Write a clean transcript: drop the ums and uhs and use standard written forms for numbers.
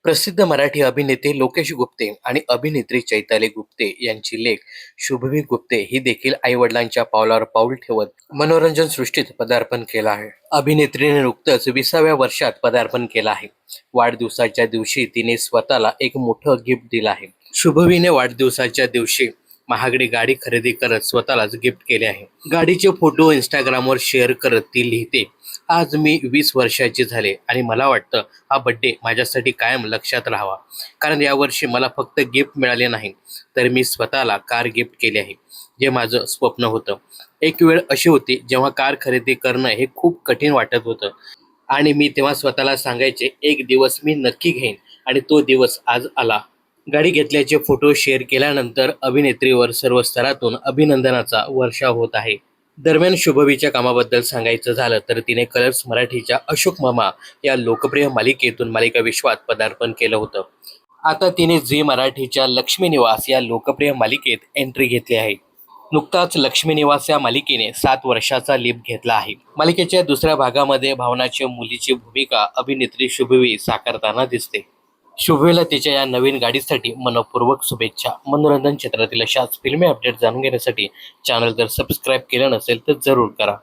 प्रसिद्ध मराठी अभिनेते लोकेश गुप्ते आणि अभिनेत्री चैताली गुप्ते यांची लेक शुभवी गुप्ते ही देखील आई-वडिलांच्या पावलावर पाऊल ठेवत मनोरंजन सृष्टीत पदार्पण केलं आहे. अभिनेत्रीने नुकतंच 20व्या वर्षात पदार्पण केलं आहे. वाढदिवसाच्या दिवशी तिने स्वतःला एक मोठं गिफ्ट दिलं आहे. शुभवीने वाढदिवसाच्या दिवशी महागडी गाडी खरेदी करत स्वतःलाच गिफ्ट केले आहे. गाडीचे फोटो इंस्टाग्रामवर शेअर करत ती लिहिते, आज मी 20 वर्षाची झाले आणि मला वाटतं हा बड्डे माझ्यासाठी कायम लक्षात राहावा. कारण यावर्षी मला फक्त गिफ्ट मिळाले नाही, तर मी स्वतःला कार गिफ्ट केली आहे, जे माझं स्वप्न होतं. एक वेळ अशी होती जेव्हा कार खरेदी करणं हे खूप कठीण वाटत होतं आणि मी तेव्हा स्वतःला सांगायचे, एक दिवस मी नक्की घेईन आणि तो दिवस आज आला. गाडी घेतल्याचे फोटो शेअर केल्यानंतर अभिनेत्रीवर सर्व स्तरातून अभिनंदनाचा वर्षाव होत आहे. दरम्यान शुभवीच्या कामाबद्दल सांगायचं झालं तर तिने कलर्स मराठीच्या अशोक मामा या लोकप्रिय मालिकेतून मालिका विश्वात पदार्पण केलं होतं. आता तिने झी मराठीच्या लक्ष्मी निवास या लोकप्रिय मालिकेत एंट्री घेतली आहे. नुकताच लक्ष्मी निवास या मालिकेने 7 वर्षाचा लीप घेतला आहे. मालिकेच्या दुसऱ्या भागामध्ये भावनाच्या मुलीची भूमिका अभिनेत्री शुभवी साकारताना दिसते. शुभवीला तिच्या या नवीन गाडीसाठी मनपूर्वक शुभेच्छा. मनोरंजन क्षेत्रातील अशाच फिल्मी अपडेट जाणून घेण्यासाठी चॅनल जर सबस्क्राईब केलं नसेल तर जरूर करा.